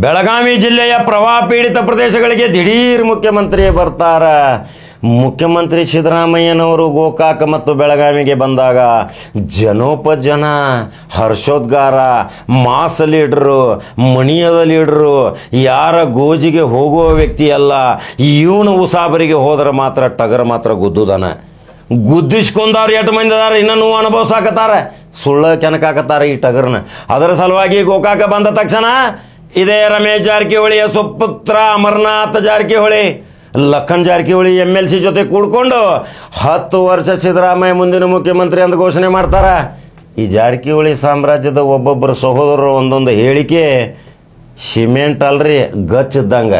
ಬೆಳಗಾವಿ ಜಿಲ್ಲೆಯ ಪ್ರವಾಹ ಪೀಡಿತ ಪ್ರದೇಶಗಳಿಗೆ ದಿಢೀರ್ ಮುಖ್ಯಮಂತ್ರಿ ಬರ್ತಾರ. ಮುಖ್ಯಮಂತ್ರಿ ಸಿದ್ದರಾಮಯ್ಯನವರು ಗೋಕಾಕ ಮತ್ತು ಬೆಳಗಾವಿಗೆ ಬಂದಾಗ ಜನೋಪಜನ, ಹರ್ಷೋದ್ಗಾರ, ಮಾಸ್ ಲೀಡ್ರು, ಮಣಿಯದ ಲೀಡ್ರು, ಯಾರ ಗೋಜಿಗೆ ಹೋಗುವ ವ್ಯಕ್ತಿ ಅಲ್ಲ. ಇವನು ಉಸಾಬರಿಗೆ ಹೋದ್ರೆ ಮಾತ್ರ ಟಗರ್ ಮಾತ್ರ ಗುದ್ದುದನ. ಗುದ್ದಿಸ್ಕೊಂಡವ್ರು ಎಷ್ಟು ಮಂದಿ ಅದಾರ, ಇನ್ನೂ ಅನುಭವಿಸಾಕತ್ತಾರ, ಸುಳ್ಳ ಕೆನಕಾಕತ್ತಾರ ಈ ಟಗರ್ನ. ಅದರ ಸಲುವಾಗಿ ಗೋಕಾಕ ಬಂದ ತಕ್ಷಣ ಇದೇ ರಮೇಶ್ ಜಾರಕಿಹೊಳಿಯ ಸುಪುತ್ರ ಅಮರನಾಥ್ ಜಾರಕಿಹೊಳಿ, ಲಖನ್ ಜಾರಕಿಹೊಳಿ MLC ಜೊತೆ ಕೂಡ್ಕೊಂಡು 10 ವರ್ಷ ಸಿದ್ದರಾಮಯ್ಯ ಮುಂದಿನ ಮುಖ್ಯಮಂತ್ರಿ ಅಂತ ಘೋಷಣೆ ಮಾಡ್ತಾರ. ಈ ಜಾರಕಿಹೊಳಿ ಸಾಮ್ರಾಜ್ಯದ ಒಬ್ಬೊಬ್ಬರು ಸಹೋದರರು ಒಂದೊಂದು ಹೇಳಿಕೆ ಸಿಮೆಂಟ್ ಅಲ್ರಿ, ಗಚ್ಚಿದ್ದಂಗ.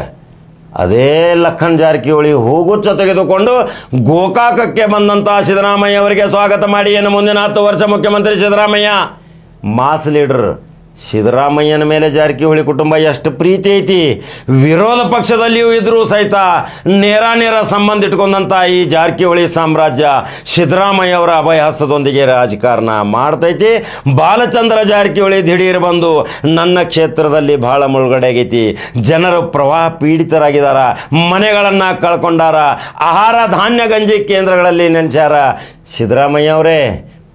ಅದೇ ಲಖನ್ ಜಾರಕಿಹೊಳಿ ಹೂಗುಚ್ಚ ತೆಗೆದುಕೊಂಡು ಗೋಕಾಕಕ್ಕೆ ಬಂದಂಥ ಸಿದ್ದರಾಮಯ್ಯ ಅವರಿಗೆ ಸ್ವಾಗತ ಮಾಡಿ ಏನು ಮುಂದಿನ 10 ವರ್ಷ ಮುಖ್ಯಮಂತ್ರಿ ಸಿದ್ದರಾಮಯ್ಯ. ಮಾಸ್ ಲೀಡರ್ ಸಿದ್ದರಾಮಯ್ಯನ ಮೇಲೆ ಜಾರಕಿಹೊಳಿ ಕುಟುಂಬ ಎಷ್ಟು ಪ್ರೀತಿ ಐತಿ. ವಿರೋಧ ಪಕ್ಷದಲ್ಲಿಯೂ ಇದ್ರೂ ಸಹಿತ ನೇರ ಸಂಬಂಧ ಇಟ್ಕೊಂಡಂಥ ಈ ಜಾರಕಿಹೊಳಿ ಸಾಮ್ರಾಜ್ಯ ಸಿದ್ದರಾಮಯ್ಯ ಅವರ ಅಭಯಹಸ್ತದೊಂದಿಗೆ ರಾಜಕಾರಣ ಮಾಡ್ತೈತಿ. ಬಾಲಚಂದ್ರ ಜಾರಕಿಹೊಳಿ ದಿಢೀರ್ ಬಂದು ನನ್ನ ಕ್ಷೇತ್ರದಲ್ಲಿ ಬಹಳ ಮುಳುಗಡೆಗೈತಿ, ಜನರು ಪ್ರವಾಹ ಪೀಡಿತರಾಗಿದ್ದಾರ, ಮನೆಗಳನ್ನು ಕಳ್ಕೊಂಡಾರ, ಆಹಾರ ಧಾನ್ಯ ಗಂಜಿ ಕೇಂದ್ರಗಳಲ್ಲಿ ನೆನೆಸ್ಯಾರ. ಸಿದ್ದರಾಮಯ್ಯ ಅವರೇ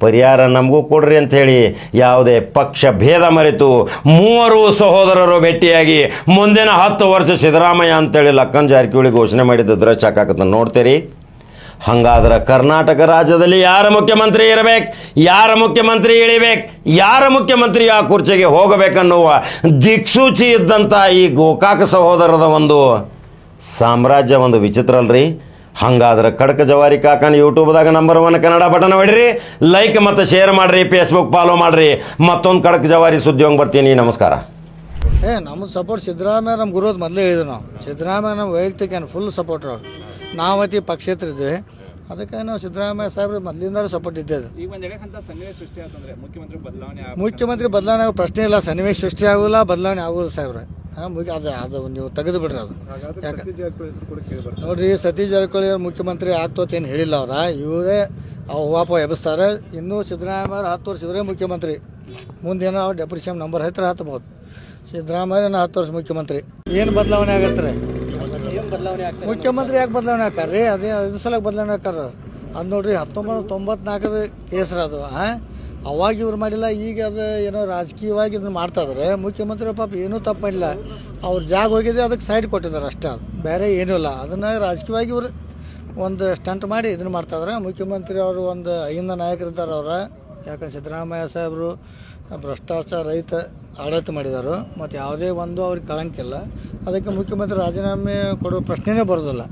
ಪರಿಹಾರ ನಮಗೂ ಕೊಡ್ರಿ ಅಂಥೇಳಿ ಯಾವುದೇ ಪಕ್ಷ ಭೇದ ಮರೆತು 3 ಸಹೋದರರು ಭೇಟಿಯಾಗಿ ಮುಂದಿನ 10 ವರ್ಷ ಸಿದ್ದರಾಮಯ್ಯ ಅಂತೇಳಿ ಲಖನ್ ಜಾರಕಿಹೊಳಿ ಘೋಷಣೆ ಮಾಡಿದ್ರೆ ಚಾಕಾಕತ್ತ ನೋಡ್ತೀರಿ. ಹಂಗಾದ್ರೆ ಕರ್ನಾಟಕ ರಾಜ್ಯದಲ್ಲಿ ಯಾರ ಮುಖ್ಯಮಂತ್ರಿ ಇರಬೇಕು, ಯಾರ ಮುಖ್ಯಮಂತ್ರಿ ಇಳಿಬೇಕು, ಯಾರ ಮುಖ್ಯಮಂತ್ರಿ ಆ ಕುರ್ಚಿಗೆ ಹೋಗಬೇಕನ್ನುವ ದಿಕ್ಸೂಚಿ ಇದ್ದಂಥ ಈ ಗೋಕಾಕ ಸಹೋದರದ ಒಂದು ಸಾಮ್ರಾಜ್ಯ ಒಂದು ವಿಚಿತ್ರ ಅಲ್ರಿ. ಹಂಗಾದ್ರೆ ಖಡಕ್ ಜವಾರಿ ಕಾಕನ ಯೂಟ್ಯೂಬ್ದಾಗ ನಂಬರ್ 1 ಕನ್ನಡ ಬಟನ್ ಹೊಡಿರಿ, ಲೈಕ್ ಮತ್ತು ಶೇರ್ ಮಾಡಿರಿ, ಫೇಸ್ಬುಕ್ ಫಾಲೋ ಮಾಡಿರಿ. ಮತ್ತೊಂದು ಖಡಕ್ ಜವಾರಿ ಸುದ್ದಿ ಹೋಗಿ ಬರ್ತೀನಿ. ನಮಸ್ಕಾರ. ನಮ್ಮ ಸಪೋರ್ಟ್ ಸಿದ್ದರಾಮಯ್ಯ, ನಮ್ಮ ಗುರುದ್ ಮೊದಲೇ ಹೇಳಿದ್ರು ನಾವು. ಸಿದ್ದರಾಮಯ್ಯ ನಮ್ಮ ವೈಯಕ್ತಿಕ ಫುಲ್ ಸಪೋರ್ಟ್ ಅವ್ರು. ನಾವತಿ ಪಕ್ಷೇತರ ಇದ್ವಿ, ಅದಕ್ಕೆ ನಾವು ಸಿದ್ದರಾಮಯ್ಯ ಸಾಹೇಬ್ರು ಮೊದಲಿಂದ ಸಪೋರ್ಟ್ ಇದ್ದೇವೆ. ಮುಖ್ಯಮಂತ್ರಿ ಬದಲಾವಣೆ ಆಗೋ ಪ್ರಶ್ನೆ ಇಲ್ಲ, ಸನ್ನಿವೇಶ ಸೃಷ್ಟಿ ಆಗೋಲ್ಲ, ಬದಲಾವಣೆ ಆಗೋದು ಸಾಹೇಬ್ರೆ. ಅದು ನೀವು ತೆಗೆದು ಬಿಡ್ರಿ. ಅದು ಯಾಕೆ ನೋಡ್ರಿ, ಸತೀಶ್ ಜಾರಕಿಹೊಳಿ ಮುಖ್ಯಮಂತ್ರಿ ಆಗ್ತೋತೇನು ಹೇಳಿಲ್ಲ ಅವ್ರ, ಇವರೇ ವಾಪ ಎಬ್ಬಿಸ್ತಾರೆ. ಇನ್ನೂ ಸಿದ್ದರಾಮಯ್ಯ 10 ವರ್ಷ ಇವರೇ ಮುಖ್ಯಮಂತ್ರಿ. ಮುಂದೇನೋ ಅವ್ರು ಡೆಪ್ಯೂಟಿ CM ನಂಬರ್ ಹತ್ಬೋದು. ಸಿದ್ದರಾಮಯ್ಯ 10 ವರ್ಷ ಮುಖ್ಯಮಂತ್ರಿ. ಏನು ಬದಲಾವಣೆ ಆಗತ್ತೆ ರೀ? ಮುಖ್ಯಮಂತ್ರಿ ಯಾಕೆ ಬದಲಾವಣೆ ಹಾಕಾರ್ರಿ? ಅದೇ ಇದು ಸಲ ಬದಲಾವಣೆ ಹಾಕಾರ. ಅದು ನೋಡ್ರಿ 1994 ಕೇಸ್ರ ಅದು. ಅವಾಗ ಇವ್ರು ಮಾಡಿಲ್ಲ, ಈಗ ಅದು ಏನೋ ರಾಜಕೀಯವಾಗಿ ಇದನ್ನು ಮಾಡ್ತಾ ಇದಾರೆ. ಮುಖ್ಯಮಂತ್ರಿ ಪಾಪ ಏನೂ ತಪ್ಪು ಮಾಡಿಲ್ಲ, ಅವ್ರ ಜಾಗ ಹೋಗಿದೆ, ಅದಕ್ಕೆ ಸೈಡ್ ಕೊಟ್ಟಿದ್ದಾರೆ ಅಷ್ಟೇ, ಅದು ಬೇರೆ ಏನೂ ಇಲ್ಲ. ಅದನ್ನು ರಾಜಕೀಯವಾಗಿ ಇವರು ಒಂದು ಸ್ಟಂಟ್ ಮಾಡಿ ಇದನ್ನು ಮಾಡ್ತಾಯಿದ್ದಾರೆ. ಮುಖ್ಯಮಂತ್ರಿ ಅವರು ಒಂದು ಅಹಿಂದ ನಾಯಕರಿದ್ದಾರೆ ಅವರ. ಯಾಕಂದ್ರೆ ಸಿದ್ದರಾಮಯ್ಯ ಸಾಹೇಬರು ಭ್ರಷ್ಟಾಚಾರ ರಹಿತ ಆಡಳಿತ ಮಾಡಿದರು, ಮತ್ತು ಯಾವುದೇ ಒಂದು ಅವ್ರಿಗೆ ಕಳಂಕಿಲ್ಲ. ಅದಕ್ಕೆ ಮುಖ್ಯಮಂತ್ರಿ ರಾಜೀನಾಮೆ ಕೊಡೋ ಪ್ರಶ್ನೆನೇ ಬರೋದಿಲ್ಲ.